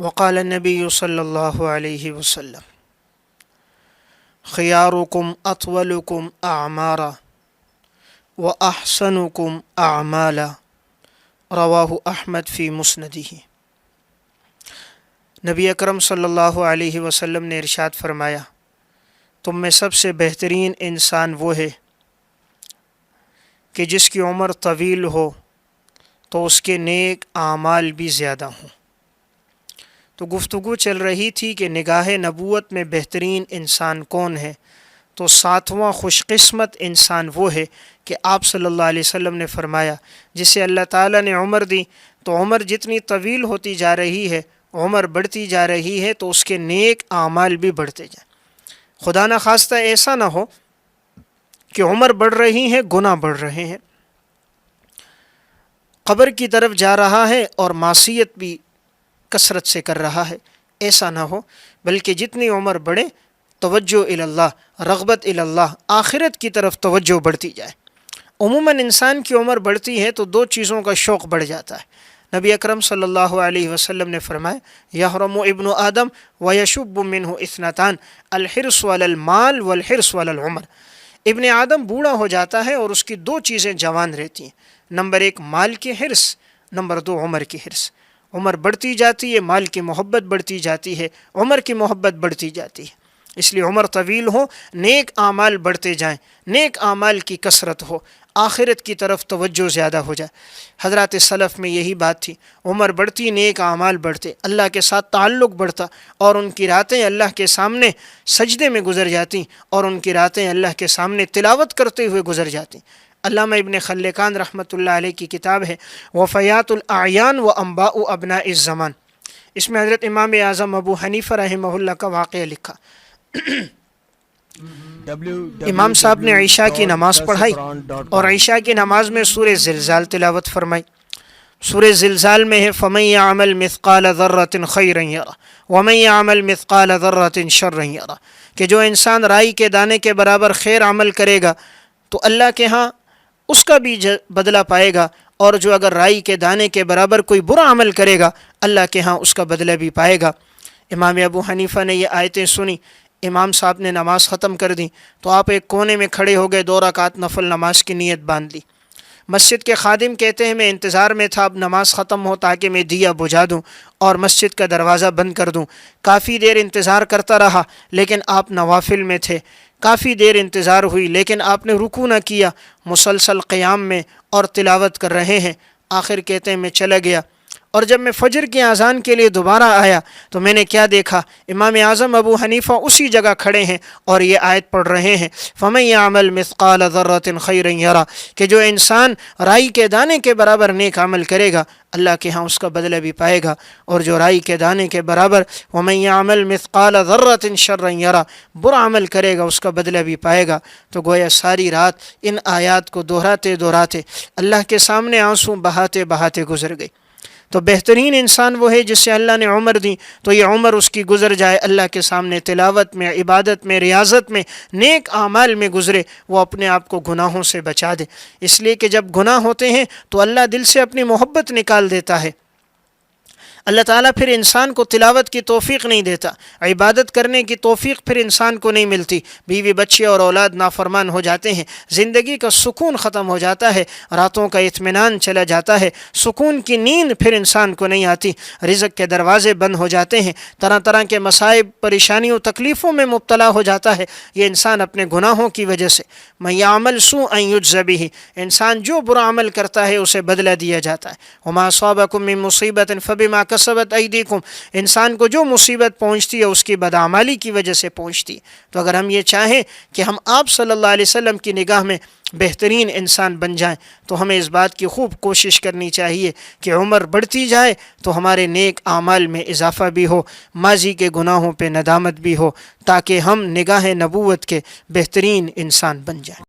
وقال النبی صلی اللہ علیہ وسلم خیارکم اطولکم اعمارا واحسنکم اعمالا رواہ احمد فی مسندہ۔ نبی اکرم صلی اللہ علیہ وسلم نے ارشاد فرمایا، تم میں سب سے بہترین انسان وہ ہے کہ جس کی عمر طویل ہو تو اس کے نیک اعمال بھی زیادہ ہوں۔ تو گفتگو چل رہی تھی کہ نگاہ نبوت میں بہترین انسان کون ہے، تو ساتواں خوش قسمت انسان وہ ہے کہ آپ صلی اللہ علیہ وسلم نے فرمایا جسے اللہ تعالیٰ نے عمر دی، تو عمر جتنی طویل ہوتی جا رہی ہے، عمر بڑھتی جا رہی ہے، تو اس کے نیک اعمال بھی بڑھتے جائیں۔ خدا نہ خواستہ ایسا نہ ہو کہ عمر بڑھ رہی ہے، گناہ بڑھ رہے ہیں، قبر کی طرف جا رہا ہے اور معصیت بھی کثرت سے کر رہا ہے، ایسا نہ ہو، بلکہ جتنی عمر بڑھے توجہ اللہ، رغبت اللہ، آخرت کی طرف توجہ بڑھتی جائے۔ عموماً انسان کی عمر بڑھتی ہے تو دو چیزوں کا شوق بڑھ جاتا ہے۔ نبی اکرم صلی اللہ علیہ وسلم نے فرمایا، یحرم ابن آدم ویشب منہ اثنتان الحرص علی المال والحرص علی العمر۔ ابن آدم بوڑھا ہو جاتا ہے اور اس کی دو چیزیں جوان رہتی ہیں، نمبر ایک مال کی حرص، نمبر دو عمر کی حرص۔ عمر بڑھتی جاتی ہے، مال کی محبت بڑھتی جاتی ہے، عمر کی محبت بڑھتی جاتی ہے، اس لیے عمر طویل ہو، نیک اعمال بڑھتے جائیں، نیک اعمال کی کثرت ہو، آخرت کی طرف توجہ زیادہ ہو جائے۔ حضرات سلف میں یہی بات تھی، عمر بڑھتی، نیک اعمال بڑھتے، اللہ کے ساتھ تعلق بڑھتا، اور ان کی راتیں اللہ کے سامنے سجدے میں گزر جاتی، اور ان کی راتیں اللہ کے سامنے تلاوت کرتے ہوئے گزر جاتی۔ علامہ ابن خلکان رحمۃ اللہ علیہ کی کتاب ہے وفیات الاعیان و انباء ابناء الزمان، اس میں حضرت امام اعظم ابو حنیفہ رحمہ اللہ کا واقعہ لکھا۔ امام صاحب نے عشاء کی نماز پڑھائی اور عشاء کی نماز میں سورہ زلزال تلاوت فرمائی۔ سورہ زلزال میں ہے فَمَن يَعْمَلْ مِثْقَالَ ذَرَّةٍ خَيْرًا يَرَهُ وَمَن يَعْمَلْ مِثْقَالَ ذَرَّةٍ شَرًّا يَرَهُ، کہ جو انسان رائی کے دانے کے برابر خیر عمل کرے گا تو اللہ کے ہاں اس کا بھی بدلہ پائے گا، اور جو اگر رائی کے دانے کے برابر کوئی برا عمل کرے گا اللہ کے ہاں اس کا بدلہ بھی پائے گا۔ امام ابو حنیفہ نے یہ آیتیں سنی، امام صاحب نے نماز ختم کر دی تو آپ ایک کونے میں کھڑے ہو گئے، 2 رکعت نفل نماز کی نیت باندھ لی۔ مسجد کے خادم کہتے ہیں میں انتظار میں تھا اب نماز ختم ہو تاکہ میں دیا بجھا دوں اور مسجد کا دروازہ بند کر دوں۔ کافی دیر انتظار کرتا رہا لیکن آپ نوافل میں تھے، کافی دیر انتظار ہوئی لیکن آپ نے رکوع نہ کیا، مسلسل قیام میں اور تلاوت کر رہے ہیں۔ آخر کہتے ہیں میں چلا گیا، اور جب میں فجر کی اذان کے لیے دوبارہ آیا تو میں نے کیا دیکھا، امام اعظم ابو حنیفہ اسی جگہ کھڑے ہیں اور یہ آیت پڑھ رہے ہیں فَمَن يَعْمَلْ مِثْقَالَ ذَرَّةٍ خَيْرًا يَرَهُ، کہ جو انسان رائی کے دانے کے برابر نیک عمل کرے گا اللہ کے ہاں اس کا بدلہ بھی پائے گا، اور جو رائی کے دانے کے برابر وَمَن يَعْمَلْ مِثْقَالَ ذَرَّةٍ شَرًّا يَرَهُ برا عمل کرے گا اس کا بدلہ بھی پائے گا۔ تو گویا ساری رات ان آیات کو دہراتے دہراتے اللہ کے سامنے آنسو بہاتے بہاتے گزر گئی۔ تو بہترین انسان وہ ہے جس سے اللہ نے عمر دی تو یہ عمر اس کی گزر جائے اللہ کے سامنے تلاوت میں، عبادت میں، ریاضت میں، نیک اعمال میں گزرے، وہ اپنے آپ کو گناہوں سے بچا دے۔ اس لیے کہ جب گناہ ہوتے ہیں تو اللہ دل سے اپنی محبت نکال دیتا ہے، اللہ تعالیٰ پھر انسان کو تلاوت کی توفیق نہیں دیتا، عبادت کرنے کی توفیق پھر انسان کو نہیں ملتی، بیوی بچے اور اولاد نافرمان ہو جاتے ہیں، زندگی کا سکون ختم ہو جاتا ہے، راتوں کا اطمینان چلا جاتا ہے، سکون کی نیند پھر انسان کو نہیں آتی، رزق کے دروازے بند ہو جاتے ہیں، طرح طرح کے مصائب، پریشانیوں، تکلیفوں میں مبتلا ہو جاتا ہے، یہ انسان اپنے گناہوں کی وجہ سے۔ مَن يَعْمَلْ سُوءًا يُجْزَ بِهِ، انسان جو برا عمل کرتا ہے اسے بدلہ دیا جاتا ہے۔ وَمَا أَصَابَكُم مِّن مُّصِيبَةٍ فَبِمَا کسبت ایدیکم، انسان کو جو مصیبت پہنچتی ہے اس کی بدعمالی کی وجہ سے پہنچتی ہے۔ تو اگر ہم یہ چاہیں کہ ہم آپ صلی اللہ علیہ وسلم کی نگاہ میں بہترین انسان بن جائیں تو ہمیں اس بات کی خوب کوشش کرنی چاہیے کہ عمر بڑھتی جائے تو ہمارے نیک اعمال میں اضافہ بھی ہو، ماضی کے گناہوں پہ ندامت بھی ہو، تاکہ ہم نگاہ نبوت کے بہترین انسان بن جائیں۔